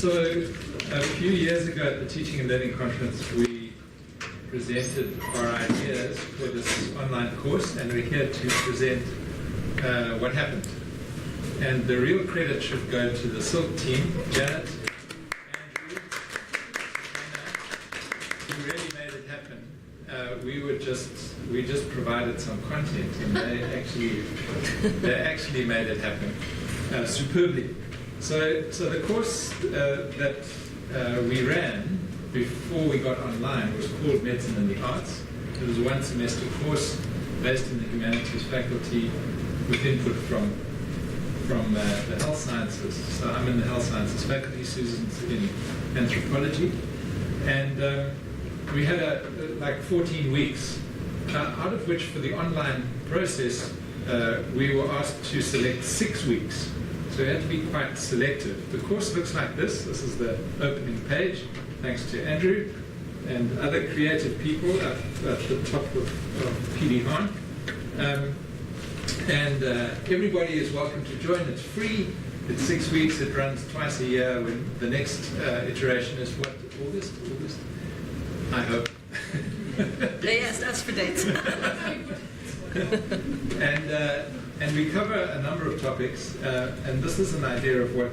So a few years ago at the Teaching and Learning Conference, we presented our ideas for this online course, and we're here to present what happened. And the real credit should go to the Silk team, Janet, Andrew, who really made it happen. We just provided some content, and they actually made it happen superbly. So the course that we ran before we got online was called Medicine and the Arts. It was a one-semester course based in the Humanities faculty with input from the health sciences. So I'm in the health sciences faculty, Susan's in anthropology. And we had like 14 weeks, out of which for the online process, we were asked to select 6 weeks. So we had to be quite selective. The course looks like this. This is the opening page, thanks to Andrew and other creative people at the top of PD Hahn. Everybody is welcome to join. It's free. It's 6 weeks. It runs twice a year. When the next iteration is what? August? I hope. They asked us for dates. And we cover a number of topics, and this is an idea of what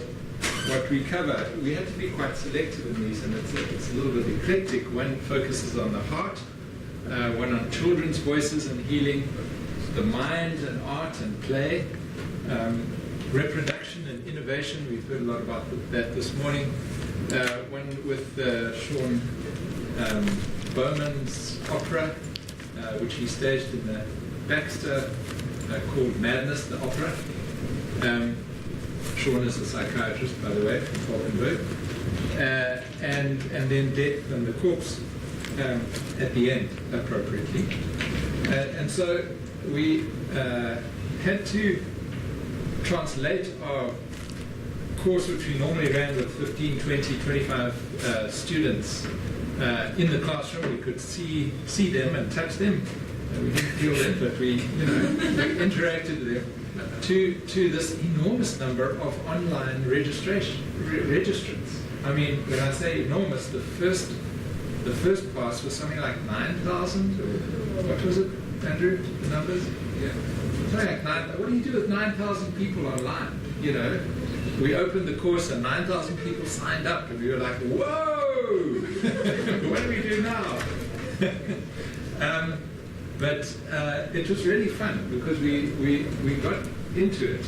we cover. We had to be quite selective in these, and it's a little bit eclectic. One focuses on the heart, one on children's voices and healing, the mind and art and play, reproduction and innovation. We've heard a lot about that this morning. One with Sean Bowman's opera, which he staged in the Baxter, called Madness, the opera. Sean is a psychiatrist, by the way, from Falkenberg. And then Death and the Corpse at the end, appropriately. And so we had to translate our course, which we normally ran with 15, 20, 25 students in the classroom. We could see them and touch them. We didn't feel them, but we interacted with them to this enormous number of online registrants. I mean, when I say enormous, the first pass was something like 9,000. What was it, Andrew? The numbers? Yeah. Something like 9. What do you do with 9,000 people online? You know, we opened the course and 9,000 people signed up, and we were like, whoa! What do we do now? But it was really fun because we got into it.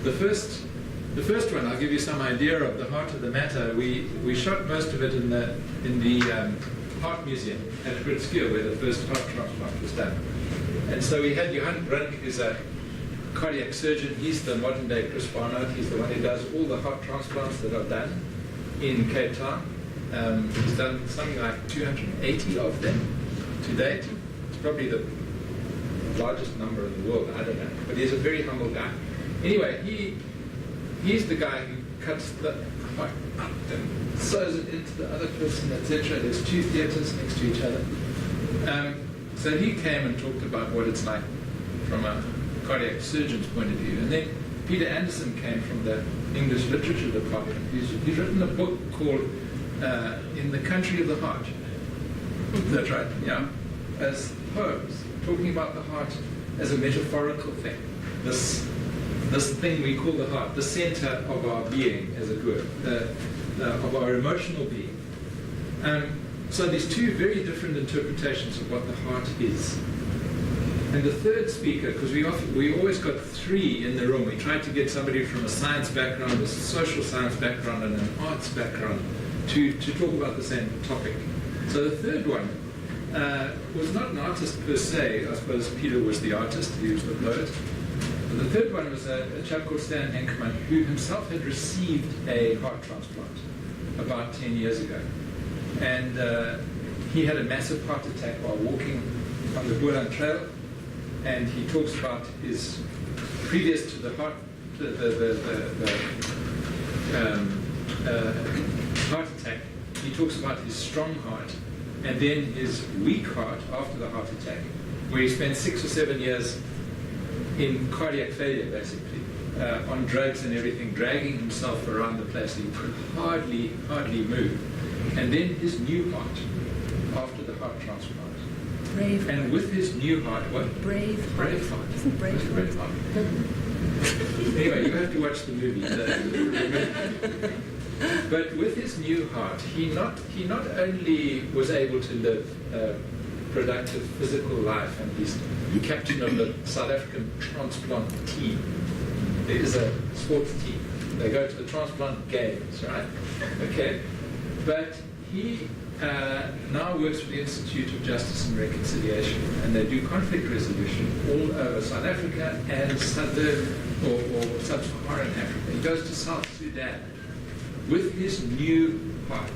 The first one, I'll give you some idea of the heart of the matter. We shot most of it in the Heart Museum at Gritskia, where the first heart transplant was done. And so we had Johan Brink, who's a cardiac surgeon. He's the modern day Chris Barnard. He's the one who does all the heart transplants that are done in Cape Town. He's done something like 280 of them to date. Probably the largest number in the world, I don't know. But he's a very humble guy. Anyway, he's the guy who cuts the heart up and sews it into the other person, etc. There's 2 theatres next to each other. So he came and talked about what it's like from a cardiac surgeon's point of view. And then Peter Anderson came from the English Literature Department. He's written a book called In the Country of the Heart. That's right, yeah. As poems, talking about the heart as a metaphorical thing. This thing we call the heart, the center of our being, as it were, of our emotional being. So there's 2 very different interpretations of what the heart is. And the third speaker, because we always got 3 in the room. We tried to get somebody from a science background, a social science background, and an arts background to talk about the same topic. So the third one was not an artist per se. I suppose Peter was the artist, he was the poet. But the third one was a chap called Stan Henkman, who himself had received a heart transplant about 10 years ago. And he had a massive heart attack while walking on the Boerland Trail. And he talks about his, previous to the heart, heart attack, he talks about his strong heart, and then his weak heart after the heart attack, where he spent 6 or 7 years in cardiac failure, basically, on drugs and everything, dragging himself around the place. He could hardly move. And then his new heart, after the heart transplant. Brave. And with his new heart, what? Brave. Brave heart. Isn't brave heart? Brave heart. Anyway, you have to watch the movie. But with his new heart, he not only was able to live a productive physical life, and he's captain of the South African transplant team. There is a sports team. They go to the transplant games, right? Okay. But he now works for the Institute of Justice and Reconciliation, and they do conflict resolution all over South Africa and southern or sub-Saharan Africa. He goes to South Sudan with his new heart.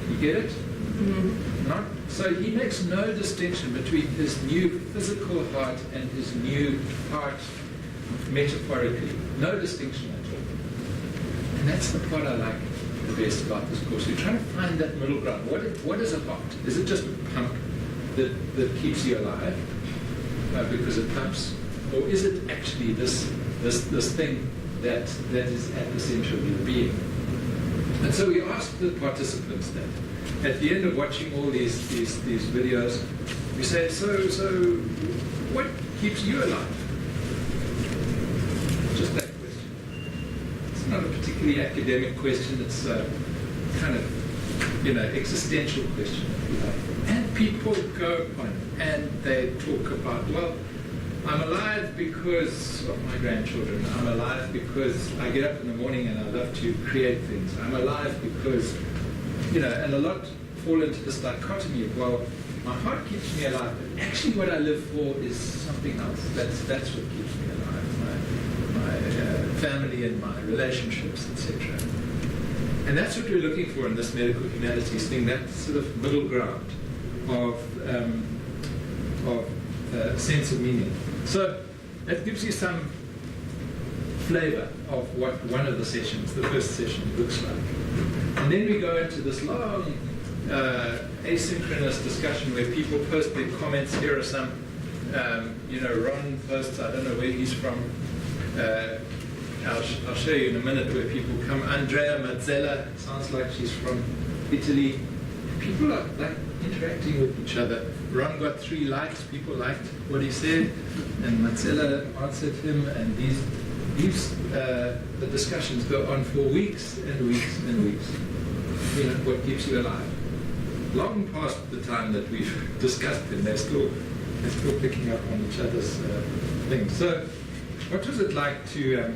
You get it? Mm-hmm. So he makes no distinction between his new physical heart and his new heart metaphorically. No distinction at all. And that's the part I like the best about this course. You're trying to find that middle ground. What is a heart? Is it just a pump that keeps you alive because it pumps? Or is it actually this thing that is at the center of your being? And so we asked the participants that. At the end of watching all these videos, we say, so what keeps you alive? Just that question. It's not a particularly academic question. It's a kind of, existential question, if you like. And people go on and they talk about, well, I'm alive because of my grandchildren. I'm alive because I get up in the morning and I love to create things. I'm alive because, and a lot fall into this dichotomy of, well, my heart keeps me alive, but actually what I live for is something else. That's what keeps me alive. My family and my relationships, etc. And that's what we're looking for in this medical humanities thing, that sort of middle ground of sense of meaning. So that gives you some flavor of what one of the sessions, the first session, looks like. And then we go into this long asynchronous discussion where people post their comments. Here are some, Ron posts, I don't know where he's from. I'll show you in a minute where people come. Andrea Mazzella, sounds like she's from Italy. People are like interacting with each other. Ron got 3 likes, people liked what he said, and Mazzella answered him, and the discussions go on for weeks and weeks and weeks. What keeps you alive? Long past the time that we've discussed them, they're still picking up on each other's things. So, what was it like to?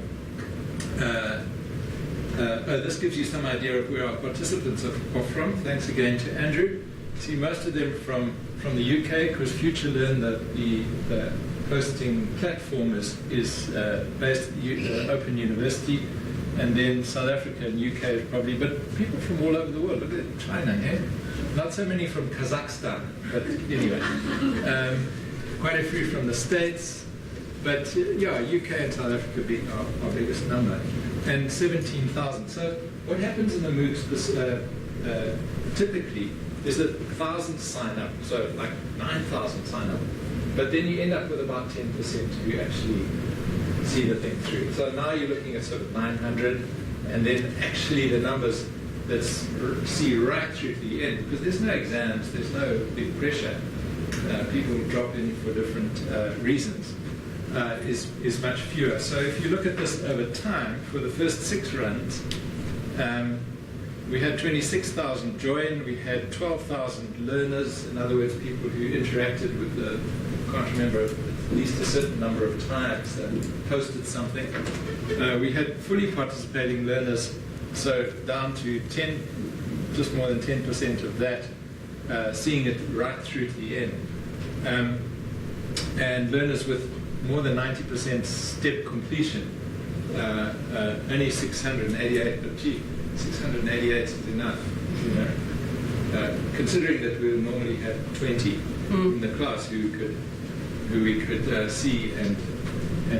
This gives you some idea of where our participants are from. Thanks again to Andrew. See, most of them from the UK, because FutureLearn, the hosting platform, is based at Open University, and then South Africa and UK probably, but people from all over the world. Look at China, eh? Not so many from Kazakhstan, but anyway. Quite a few from the States, but UK and South Africa being our biggest number, and 17,000. So what happens in the MOOCs typically is that 1,000 sign up, so like 9,000 sign up, but then you end up with about 10% who actually see the thing through. So now you're looking at sort of 900, and then actually the numbers that see right through to the end, because there's no exams, there's no big pressure. People drop in for different reasons, is much fewer. So if you look at this over time, for the first 6 runs, we had 26,000 join, we had 12,000 learners, in other words, people who interacted with the, I can't remember, at least a certain number of times posted something. We had fully participating learners, so down to 10, just more than 10% of that, seeing it right through to the end. And learners with more than 90% step completion, only 688, but gee, 688 is enough, considering that we normally have 20 in the class who we could see and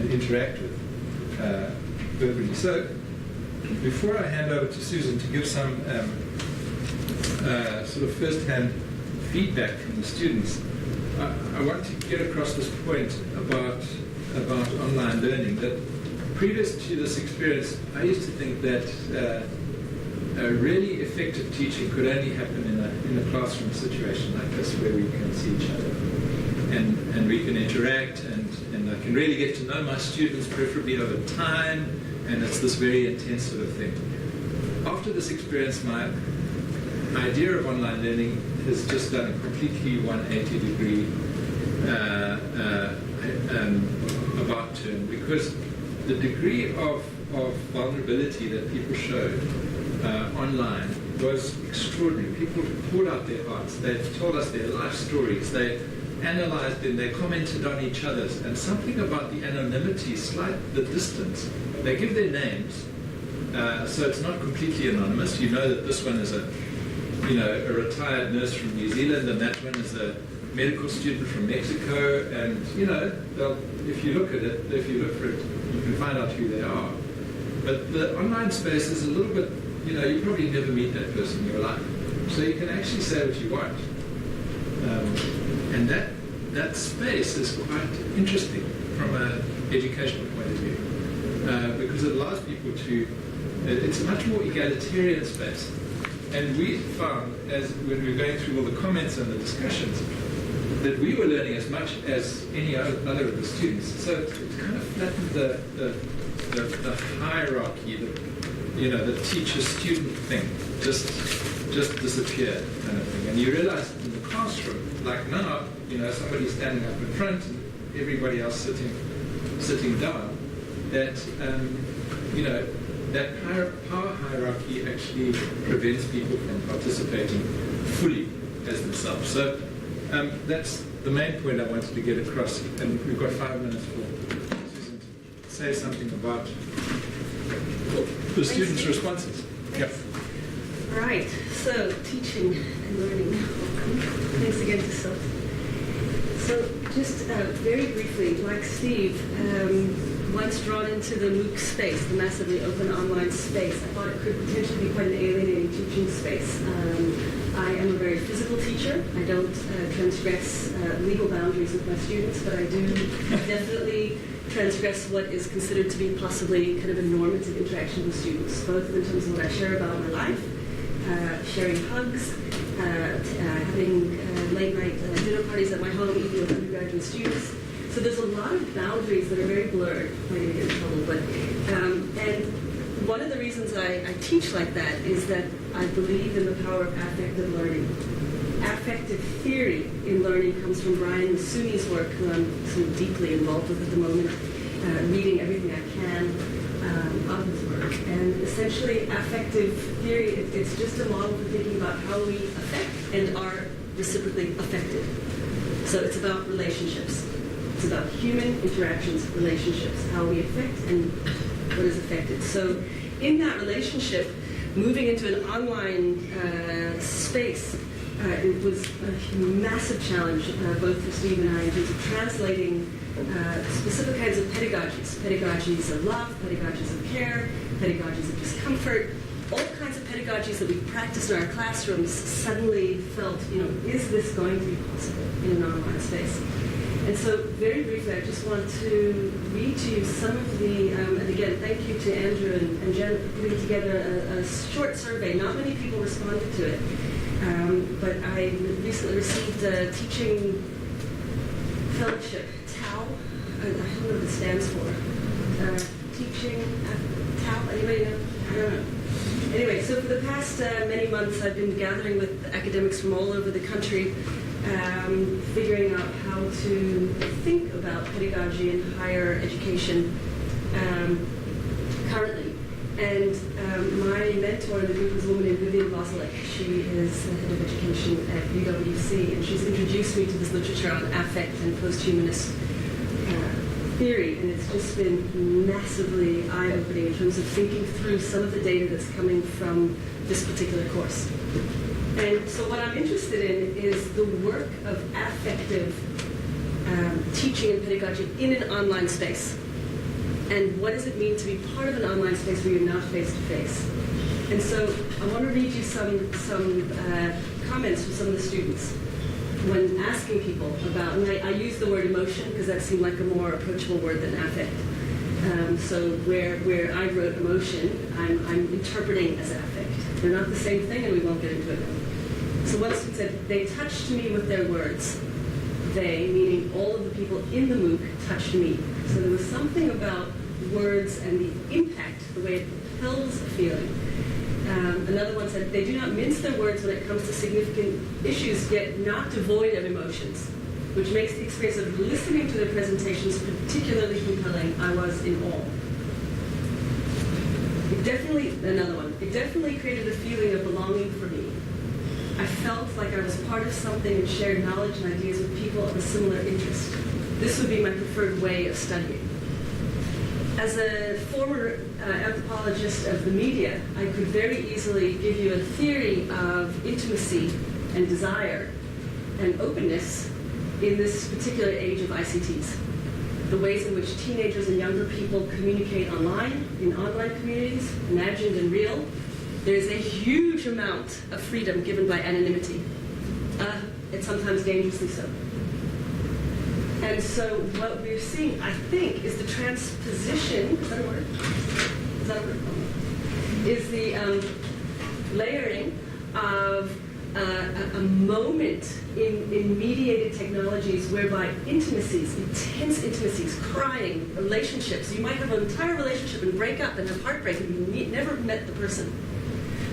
interact with verbally. So before I hand over to Susan to give some sort of first-hand feedback from the students, I want to get across this point about online learning, that previous to this experience, I used to think that a really effective teaching could only happen in a classroom situation like this, where we can see each other and we can interact, and I can really get to know my students, preferably over time, and it's this very intense sort of thing. After this experience, my idea of online learning has just done a completely 180-degree about turn, because the degree of vulnerability that people showed online was extraordinary. People poured out their hearts. They told us their life stories. They analyzed them. They commented on each other's. And something about the anonymity, the distance. They give their names, so it's not completely anonymous. You know that this one is a retired nurse from New Zealand, and that one is a medical student from Mexico. And if you look at it, if you look for it, you can find out who they are. But the online space is a little bit, you probably never meet that person in your life. So you can actually say what you want. And that space is quite interesting from an educational point of view, because it allows people to, it's a much more egalitarian space. And we found, when we were going through all the comments and the discussions, that we were learning as much as any other of the students. So it kind of flattened the hierarchy, the teacher-student thing just disappeared, kind of thing. And you realize in the classroom, like now, somebody's standing up in front and everybody else sitting down, that that power hierarchy actually prevents people from participating fully as themselves. So that's the main point I wanted to get across, and we've got 5 minutes for Susan to say something about the students' responses. Yep. All right, so teaching and learning. Welcome. Thanks again to Seth. So just very briefly, like Steve, once drawn into the MOOC space, the massively open online space, I thought it could potentially be quite an alienating teaching space. I am a very physical teacher. I don't transgress legal boundaries with my students, but I do definitely transgress what is considered to be possibly kind of a normative interaction with students, both in terms of what I share about my life, sharing hugs, having late-night dinner parties at my home, eating with undergraduate students. So there's a lot of boundaries that are very blurred. I'm going to get in trouble, but and one of the reasons I teach like that is that I believe in the power of affective learning. Affective theory in learning comes from Brian Masuni's work, who I'm so deeply involved with at the moment, reading everything I can of his work. And essentially, affective theory, it's just a model for thinking about how we affect and are reciprocally affected. So it's about relationships. It's about human interactions, relationships, how we affect and what is affected. So in that relationship, moving into an online space, it was a massive challenge, both for Steve and I, in terms of translating specific kinds of pedagogies of love, pedagogies of care, pedagogies of discomfort, all kinds of pedagogies that we practice in our classrooms suddenly felt, is this going to be possible in an online space? And so very briefly, I just want to read to you some of the, and again, thank you to Andrew and Jen for putting together a short survey. Not many people responded to it. But I recently received a teaching fellowship, TAL. I don't know what it stands for. Teaching, TAL, anybody know? I don't know. Anyway, so for the past many months, I've been gathering with academics from all over the country, figuring out how to think about pedagogy in higher education currently. And my mentor in the group is a woman named Vivian Boselek. She is the head of education at UWC, and she's introduced me to this literature on affect and posthumanist theory, and it's just been massively eye-opening in terms of thinking through some of the data that's coming from this particular course. And so what I'm interested in is the work of affective teaching and pedagogy in an online space. And what does it mean to be part of an online space where you're not face-to-face? And so I want to read you some comments from some of the students when asking people about, and I use the word emotion because that seemed like a more approachable word than affect. So where I wrote emotion, I'm interpreting as affect. They're not the same thing, and we won't get into it now. So one student said, they touched me with their words. They, meaning all of the people in the MOOC, touched me. So there was something about words and the impact, the way it propels a feeling. Another one said, they do not mince their words when it comes to significant issues, yet not devoid of emotions, which makes the experience of listening to their presentations particularly compelling. I was in awe. It definitely created a feeling of belonging for me. I felt like I was part of something and shared knowledge and ideas with people of a similar interest. This would be my preferred way of studying. As a former anthropologist of the media, I could very easily give you a theory of intimacy and desire and openness in this particular age of ICTs. The ways in which teenagers and younger people communicate online, in online communities, imagined and real. There's a huge amount of freedom given by anonymity. It's sometimes dangerously so. And so what we're seeing, I think, is the transposition, is that a word? Is that a word? Is the layering of a moment in mediated technologies whereby intimacies, intense intimacies, crying, relationships, you might have an entire relationship and break up and have heartbreak and you never met the person.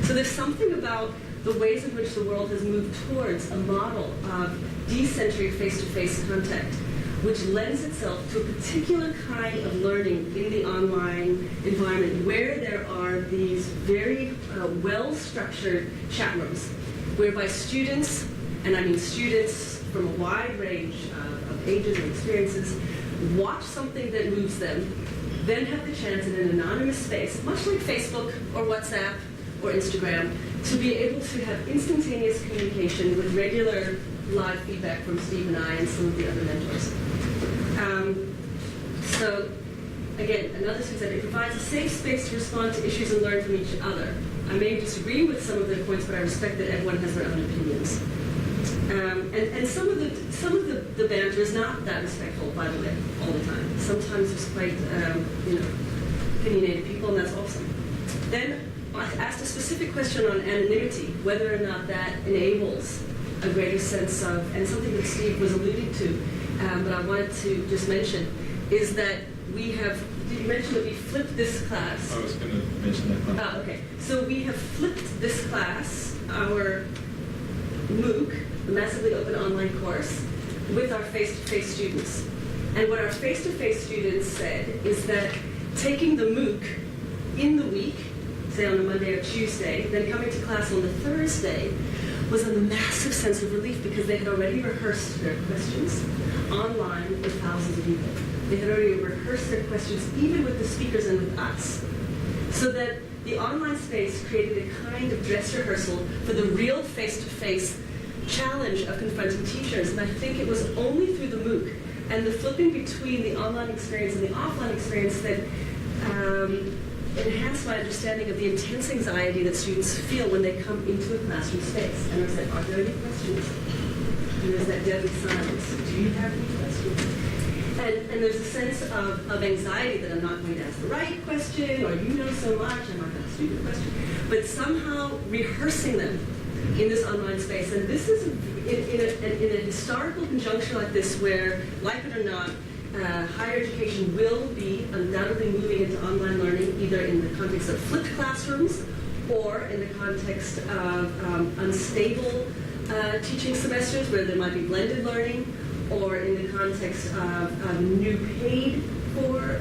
So there's something about the ways in which the world has moved towards a model of decentric face-to-face contact, which lends itself to a particular kind of learning in the online environment where there are these very well-structured chat rooms, whereby students, and I mean students from a wide range of ages and experiences, watch something that moves them, then have the chance in an anonymous space, much like Facebook or WhatsApp or Instagram, to be able to have instantaneous communication with regular live feedback from Steve and I and some of the other mentors. So, again, another thing that it provides a safe space to respond to issues and learn from each other. I may disagree with some of their points, but I respect that everyone has their own opinions. And some of the banter is not that respectful, by the way, all the time. Sometimes there's quite, opinionated people, and that's awesome. Then I asked a specific question on anonymity, whether or not that enables a greater sense of, and something that Steve was alluding to, but I wanted to just mention, is that we have, did you mention that we flipped this class? I was going to mention that one. Oh, okay. So we have flipped this class, our MOOC, the Massively Open Online Course, with our face-to-face students. And what our face-to-face students said is that taking the MOOC in the week, say on a Monday or Tuesday, then coming to class on the Thursday, was a massive sense of relief because they had already rehearsed their questions online with thousands of people. They had already rehearsed their questions even with the speakers and with us. So that the online space created a kind of dress rehearsal for the real face-to-face challenge of confronting teachers. And I think it was only through the MOOC and the flipping between the online experience and the offline experience that enhanced my understanding of the intense anxiety that students feel when they come into a classroom space. And I said, are there any questions? And there's that deadly silence. Do you have any questions? And there's a sense of anxiety that I'm not going to ask the right question, or you know so much, I'm not going to ask a stupid question. But somehow rehearsing them in this online space. And this is in a historical conjuncture like this where, like it or not, higher education will be undoubtedly moving into online learning, either in the context of flipped classrooms or in the context of unstable teaching semesters where there might be blended learning, or in the context of new paid for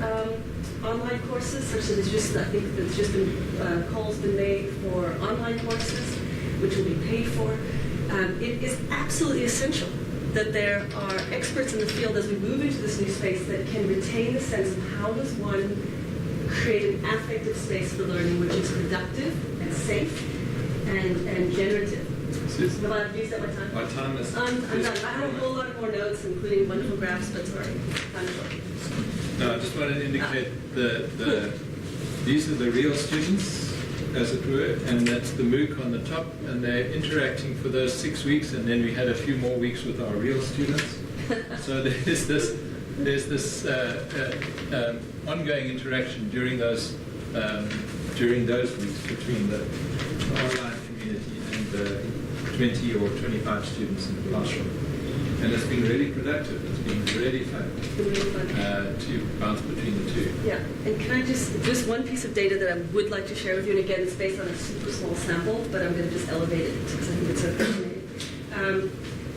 online courses, such that I think there's just been calls been made for online courses, which will be paid for. It is absolutely essential that there are experts in the field as we move into this new space that can retain the sense of how does one create an affective space for learning which is productive and safe and generative. Have I used up my time? My time is... I'm done. I have a whole lot more notes, including wonderful graphs, but sorry, time is up. No, I just wanted to indicate these are the real students, as it were, and that's the MOOC on the top, and they're interacting for those 6 weeks, and then we had a few more weeks with our real students. So there's this ongoing interaction during those weeks between the online community and the 20 or 25 students in the classroom. And it's been really productive. It's been really fun, to bounce between the two. Yeah, and can I just one piece of data that I would like to share with you, and again, it's based on a super small sample, but I'm going to just elevate it because I think it's so fascinating,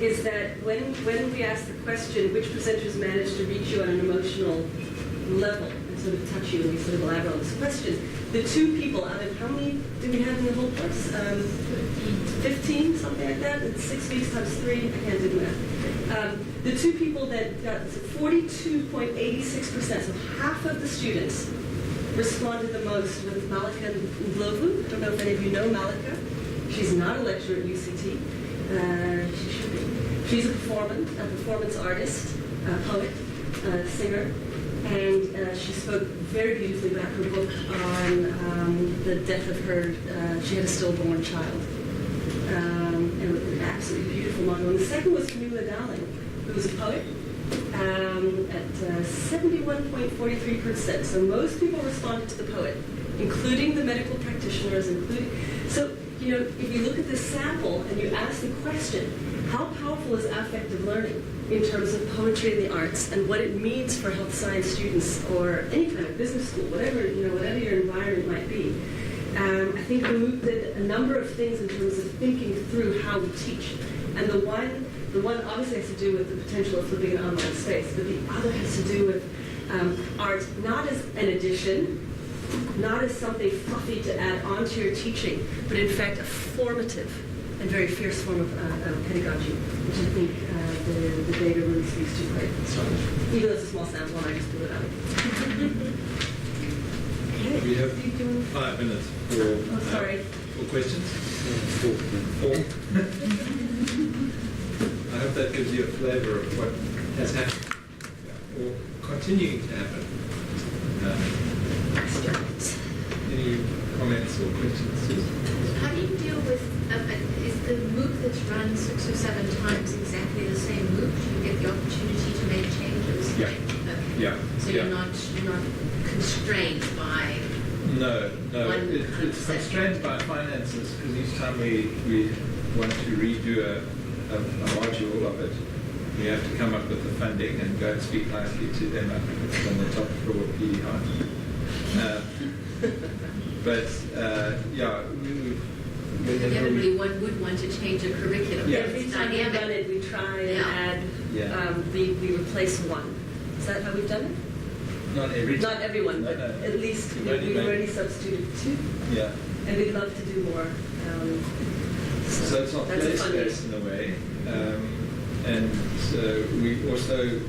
is that when we ask the question, which presenters managed to reach you on an emotional level and sort of touch you, and we sort of elaborate on this question, the two people out of how many did we have in the whole course? 15, something like that? It's 6 weeks times 3, I can't do math. The two people that got 42.86%, so half of the students responded the most with Malika Ndlovu. I don't know if any of you know Malika. She's not a lecturer at UCT. She should be. She's a performance artist, poet, singer, and she spoke very beautifully about her book on the death of her. She had a stillborn child. And it was an absolutely beautiful model. And the second was Camilla Darling, who was a poet, at 71.43%. So most people responded to the poet, including the medical practitioners, So, you know, if you look at this sample and you ask the question, how powerful is affective learning in terms of poetry and the arts and what it means for health science students or any kind of business school, whatever your environment might be. I think the MOOC did a number of things in terms of thinking through how we teach. And the one obviously has to do with the potential of flipping an online space, but the other has to do with art, not as an addition, not as something fluffy to add onto your teaching, but in fact a formative and very fierce form of pedagogy, which I think the data really speaks to quite strongly. Even though it's a small sample and I just blew it out. We have 5 minutes for questions. 4. I hope that gives you a flavor of what has happened or continuing to happen. Any comments or questions? How do you deal with, is the MOOC that's run 6 or 7 times exactly the same MOOC? Do you get the opportunity to make changes? Yeah. Okay. Yeah. So yeah. you're not constrained by No. one It's constrained by finances because each time we want to redo a module of it, we have to come up with the funding and go and speak nicely to them up on the top floor of PE High. Inevitably, one would want to change a curriculum. Yeah. Every time we've done it, we try and add, we replace one. Is that how we've done it? Not everyone, but at least we've already substituted 2. Yeah. And we'd love to do more. So it's not place-based in a way. And we also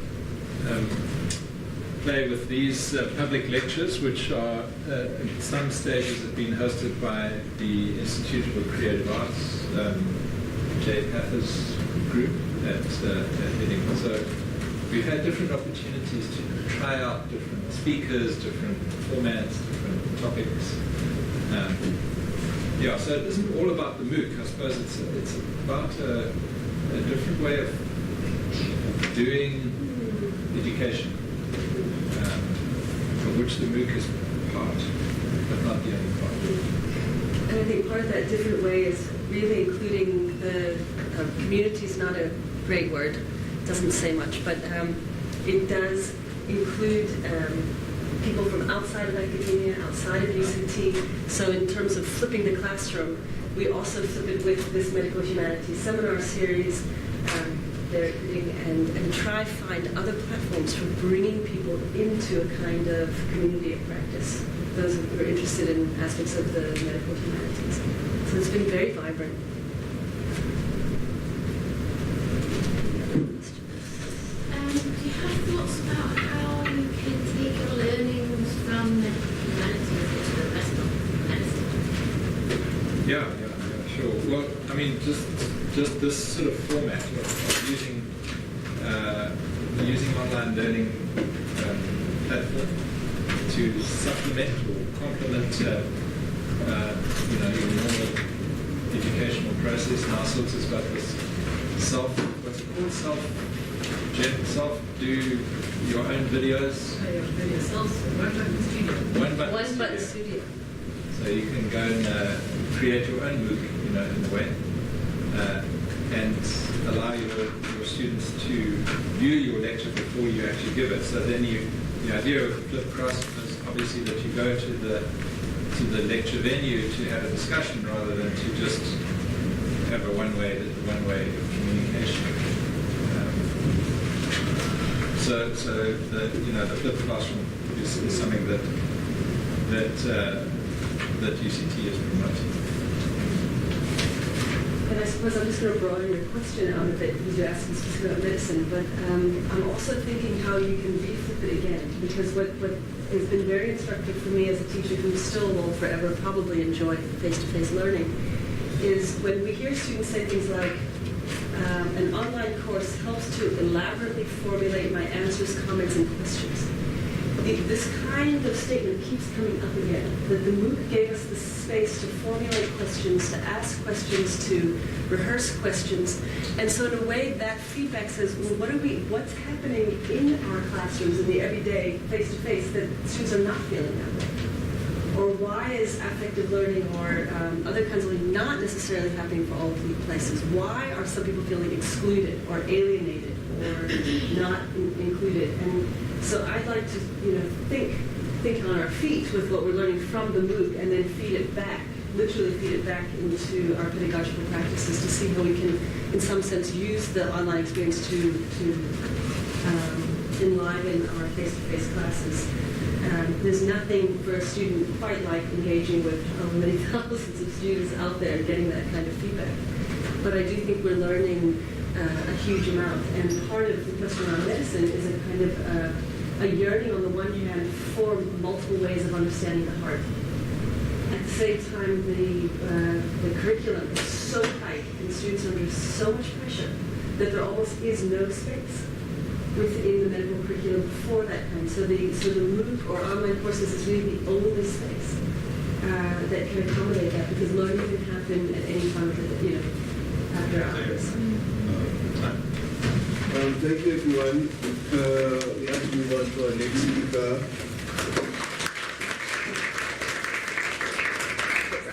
play with these public lectures, which are at some stages have been hosted by the Institute for Creative Arts, Jay Pather's group at Edinburgh. So we've had different opportunities to try out different speakers, different formats, different topics. So it isn't all about the MOOC. I suppose it's about a different way of doing education, of which the MOOC is part, but not the only part. And I think part of that different way is really including the community is not a great word, doesn't say much, but it does include people from outside of academia, outside of UCT. So in terms of flipping the classroom, we also flip it with this medical humanities seminar series, and try to find other platforms for bringing people into a kind of community of practice, those who are interested in aspects of the medical humanities. So it's been very vibrant. Do you have thoughts about how you can take your learnings from medical humanities into the rest of medicine? Yeah, sure. Well, I mean, just this sort of format of using online learning platform to supplement or complement your normal educational process. Now, SILS has got this what's it called, Jen, self-do your own videos. One button studio. So you can go and create your own MOOC, in a way, and allow your students to view your lecture before you actually give it. So then the idea of Flip Cross is obviously that you go to the lecture venue to have a discussion rather than to just have a one-way communication. So the flipped classroom is something that UCT is promoting. And I suppose I'm just going to broaden your question out a bit because you're asking specifically about medicine, but I'm also thinking how you can reflip it again, because what has been very instructive for me as a teacher who still will forever probably enjoy face-to-face learning is when we hear students say things like, an online course helps to elaborately formulate my answers, comments, and questions. This kind of statement keeps coming up again, that the MOOC gave us the space to formulate questions, to ask questions, to rehearse questions. And so in a way, that feedback says, well, what's happening in our classrooms in the everyday, face-to-face, that students are not feeling that way? Or why is affective learning or other kinds of learning not necessarily happening for all places? Why are some people feeling excluded or alienated or not included? And so I'd like to, think on our feet with what we're learning from the MOOC and then feed it back, literally feed it back into our pedagogical practices to see how we can, in some sense, use the online experience to enliven our face-to-face classes. There's nothing for a student quite like engaging with many thousands of students out there and getting that kind of feedback. But I do think we're learning a huge amount. And part of the question around medicine is a kind of a yearning on the one hand for multiple ways of understanding the heart. At the same time, the curriculum is so tight and students are under so much pressure that there almost is no space within the medical curriculum for that kind. So the MOOC or online courses is really the only space that can accommodate that, because learning can happen at any time, after hours. Thank you, everyone. We have to move on to our next speaker.